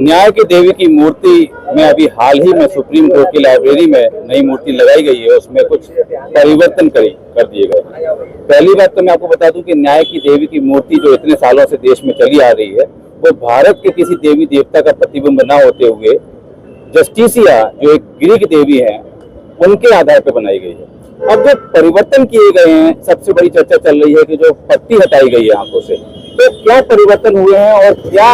न्याय की देवी की मूर्ति में अभी हाल ही में सुप्रीम कोर्ट की लाइब्रेरी में नई मूर्ति लगाई गई है, उसमें कुछ परिवर्तन कर दिए गए। पहली बात तो मैं आपको बता दूं कि न्याय की देवी की मूर्ति जो इतने सालों से देश में चली आ रही है, वो भारत के किसी देवी देवता का प्रतिबिंब न होते हुए जस्टिसिया जो एक ग्रीक देवी है उनके आधार पर बनाई गई है। अब जो परिवर्तन किए गए हैं, सबसे बड़ी चर्चा चल रही है कि जो पट्टी हटाई गई है आंखों से, तो क्या परिवर्तन हुए हैं और क्या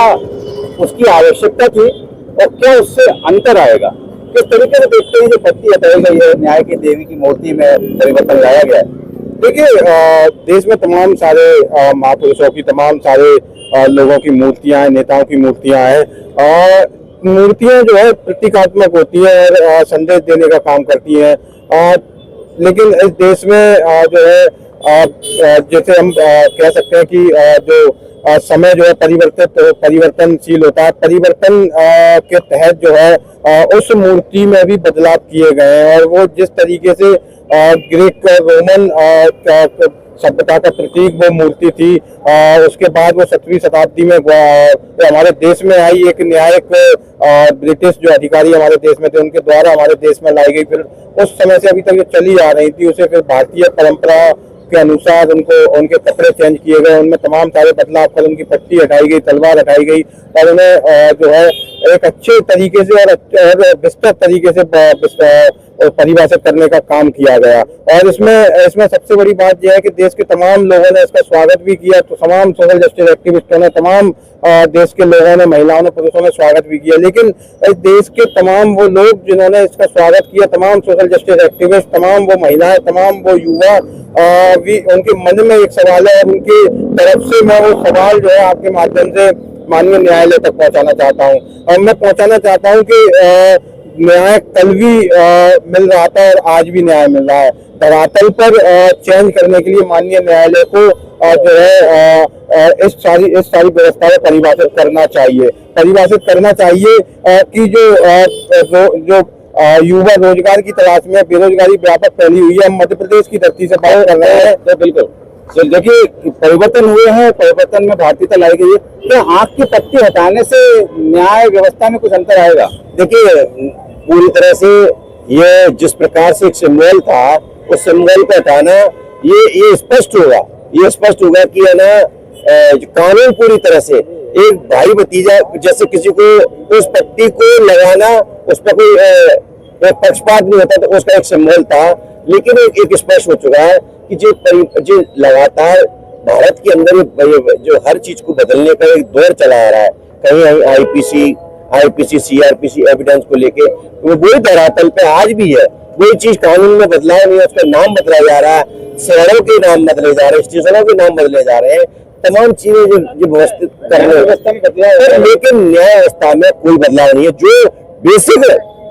उसकी आवश्यकता थी और क्या उससे अंतर आएगा, किस तरीके से देखते हैं जो पट्टी हटाई गई है, न्याय की देवी की मूर्ति में परिवर्तन लाया गया है। देखिए, देश में तमाम सारे महापुरुषों की, तमाम सारे लोगों की मूर्तियां हैं, नेताओं की मूर्तियां हैं और मूर्तियां जो है प्रतीकात्मक होती है और संदेश देने का काम करती है। लेकिन इस देश में जो है जैसे हम कह सकते हैं कि जो समय जो है परिवर्तनशील होता है, परिवर्तन के तहत जो है उस मूर्ति में भी बदलाव किए गए हैं और वो जिस तरीके से ग्रीक रोमन सभ्यता का प्रतीक वो मूर्ति थी, उसके बाद वो 7वीं शताब्दी में हमारे देश में आई। एक न्यायिक ब्रिटिश जो अधिकारी हमारे देश में थे उनके द्वारा हमारे देश में लाई गई, फिर उस समय से अभी तक जो चली आ रही थी उसे फिर भारतीय परंपरा के अनुसार उनके कपड़े चेंज किए गए, उनमें तमाम सारे बदलाव कर उनकी पट्टी हटाई गई, तलवार हटाई गई और उन्हें जो है एक अच्छे तरीके से और विस्तृत तरीके से परिभाषित करने का काम किया गया। और इसमें सबसे बड़ी बात यह है कि देश के तमाम लोगों ने इसका स्वागत भी किया, तो तमाम सोशल जस्टिस एक्टिविस्टों ने, तमाम देश के लोगों ने, महिलाओं ने, पुरुषों ने स्वागत भी किया। लेकिन इस देश के तमाम वो लोग जिन्होंने इसका स्वागत किया, तमाम सोशल जस्टिस एक्टिविस्ट, तमाम वो महिलाएं, तमाम वो युवा, भी उनके मन में एक सवाल है और उनकी तरफ से मैं वो सवाल जो है आपके माध्यम से माननीय न्यायालय तक पहुंचाना चाहता हूं। और मैं पहुंचाना चाहता हूं कि न्याय कल भी मिल रहा था और आज भी न्याय मिल रहा है। धरातल पर चेंज करने के लिए माननीय न्यायालय को जो है इस सारी व्यवस्था को परिभाषित करना चाहिए कि जो युवा रोजगार की तलाश में, बेरोजगारी व्यापक फैली हुई है, हम मध्य प्रदेश की धरती से बात कर रहे हैं। तो बिल्कुल देखिए, परिवर्तन हुए हैं, परिवर्तन में भारतीयता लाई गई है। क्या आंख की पट्टी हटाने से न्याय व्यवस्था में कुछ अंतर आएगा? देखिए, पूरी तरह से ये जिस प्रकार से एक सिंबल था, उस सिंबल को हटाना ये स्पष्ट होगा कि है ना, कानून पूरी तरह से एक भाई भतीजा जैसे किसी को उस पट्टी को लगाना, उस पर कोई पक्षपात नहीं होता, तो उसका एक सिंबल था। लेकिन एक स्पष्ट हो चुका है कि जो लगातार भारत के अंदर जो हर चीज को बदलने का एक दौर चला आ रहा है, कहीं आईपीसी सीआरपीसी एविडेंस को लेके, वो वही धरातल पे आज भी है। वही चीज कानून में बदलाव नहीं है, उसका नाम बदला जा रहा है, शहरों के नाम बदले जा रहे हैं, स्टेशनों के नाम बदले जा रहे हैं, तमाम चीजें जो व्यवस्थित करने व्यवस्था में बदलाव है, लेकिन न्याय व्यवस्था में कोई बदलाव नहीं है। जो बेसिक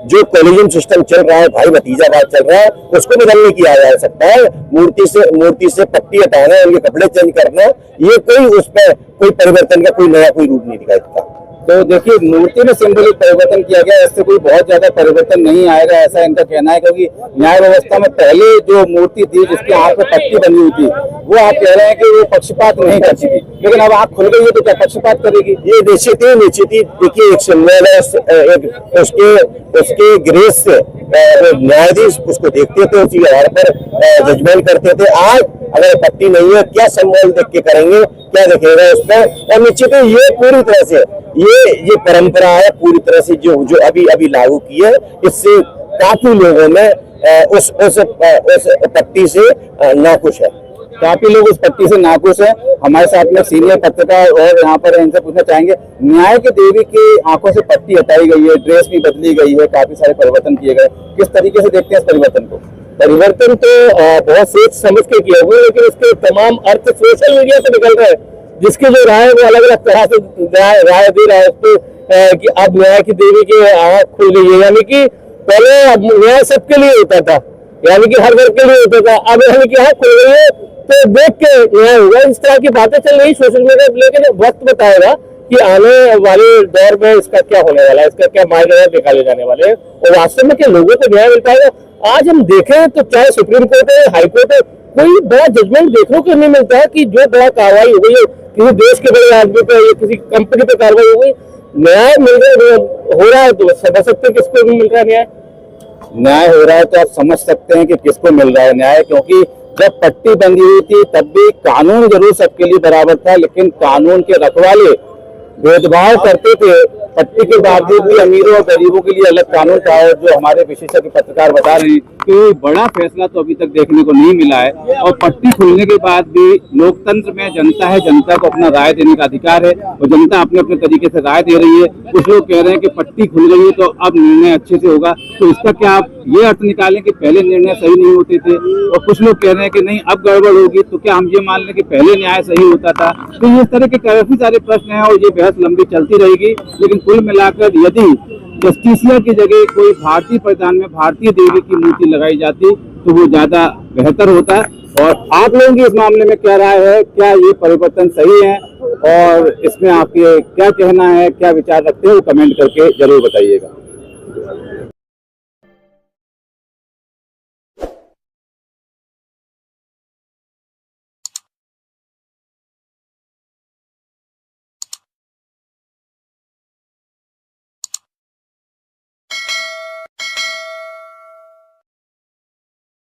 जो कॉलेजियम सिस्टम चल रहा है, भाई भतीजावाद चल रहा है, उसको बदलने की आ जा सकता है। मूर्ति से पट्टी हटाना, उनके कपड़े चेंज करना, ये कोई उस पर कोई परिवर्तन का कोई नया कोई रूप नहीं दिखाई देता। तो देखिए, मूर्ति में सिंबलिक परिवर्तन किया गया, इससे कोई बहुत ज्यादा परिवर्तन नहीं आएगा, ऐसा इनका कहना है। क्योंकि न्याय व्यवस्था में पहले जो मूर्ति थी जिसकी आंख में पट्टी बनी हुई थी, वो आप कह रहे हैं कि वो पक्षपात नहीं करती थी, लेकिन अब आंख खुल गई है तो क्या पक्षपात करेगी? ये निश्चित ही देखिए, एक सिंबल है, उसके ग्रेस से न्यायाधीश उसको देखते थे, उसी आधार पर जजमेंट करते थे। आज अगर पट्टी नहीं है, क्या सिंबल देख के करेंगे, क्या दिखेगा उसमें? और निश्चित ही ये पूरी तरह से ये परंपरा है, पूरी तरह से जो अभी लागू की है, इससे काफी लोगों में उस पट्टी से नाखुश है। काफी लोग उस पट्टी से नाखुश है। हमारे साथ में सीनियर पत्रकार और यहाँ पर इनसे पूछना चाहेंगे, न्याय की देवी की आंखों से पट्टी हटाई गई है, ड्रेस भी बदली गई है, काफी सारे परिवर्तन किए गए, किस तरीके से देखते हैं इस परिवर्तन को? परिवर्तन तो बहुत सोच समझ के किया हुआ है, लेकिन इसके तमाम अर्थ सोशल मीडिया से निकल रहे हैं, जिसकी जो राय है वो अलग अलग तरह से राय दे रहा है उसको कि अब न्याय की देवी की आंख खुल गई है। यानी कि पहले न्याय सबके लिए होता था, यानी कि हर घर के लिए होता था, अब यानी कि आंख खुल गई है तो देख के न्याय होगा। इस तरह की बातें चल रही सोशल मीडिया, लेकिन वक्त बताएगा कि आने वाले दौर में इसका क्या होने वाला है, इसका क्या मायने निकाले जाने वाले हैं और वास्तव में क्या लोगों को न्याय मिल पाएगा। आज हम देखें तो चाहे सुप्रीम कोर्ट है, हाई कोर्ट है, कोई बड़ा जजमेंट देखने को नहीं मिलता है कि जो बड़ा कार्रवाई हो गई है किसी देश के बड़े आदमी पे या किसी कंपनी पे कार्रवाई हो गई, न्याय मिल रहा हो रहा है तो समझ सकते हैं किसको मिल रहा है न्याय। न्याय हो रहा है तो आप समझ सकते हैं कि किसको मिल रहा है न्याय, क्योंकि जब पट्टी बंदी हुई थी तब भी कानून जरूर सबके लिए बराबर था, लेकिन कानून के रखवाले भेदभाव करते थे। पट्टी के बावजूद भी अमीरों और गरीबों के लिए अलग कानून था, और जो हमारे विशेषज्ञ पत्रकार बता रहे हैं कि कोई बड़ा फैसला तो अभी तक देखने को नहीं मिला है। और पट्टी खुलने के बाद भी लोकतंत्र में जनता है, जनता को अपना राय देने का अधिकार है और जनता अपने अपने तरीके से राय दे रही है। कुछ लोग कह रहे हैं कि पट्टी खुल गई है तो अब निर्णय अच्छे से होगा, तो इसका क्या आप ये अर्थ निकालें कि पहले निर्णय सही नहीं होते थे? और कुछ लोग कह रहे हैं कि नहीं अब गड़बड़ होगी, तो क्या हम ये मान लें कि पहले न्याय सही होता था? तो ये इस तरह के काफी सारे प्रश्न हैं और ये बहस लंबी चलती रहेगी। लेकिन कुल मिलाकर यदि जस्टिसिया की जगह कोई भारतीय परिधान में भारतीय देवी की मूर्ति लगाई जाती तो वो ज्यादा बेहतर होता। और आप लोगों की इस मामले में क्या राय है? क्या ये परिवर्तन सही है और इसमें आपके क्या कहना है, क्या विचार रखते हो, कमेंट करके जरूर बताइएगा।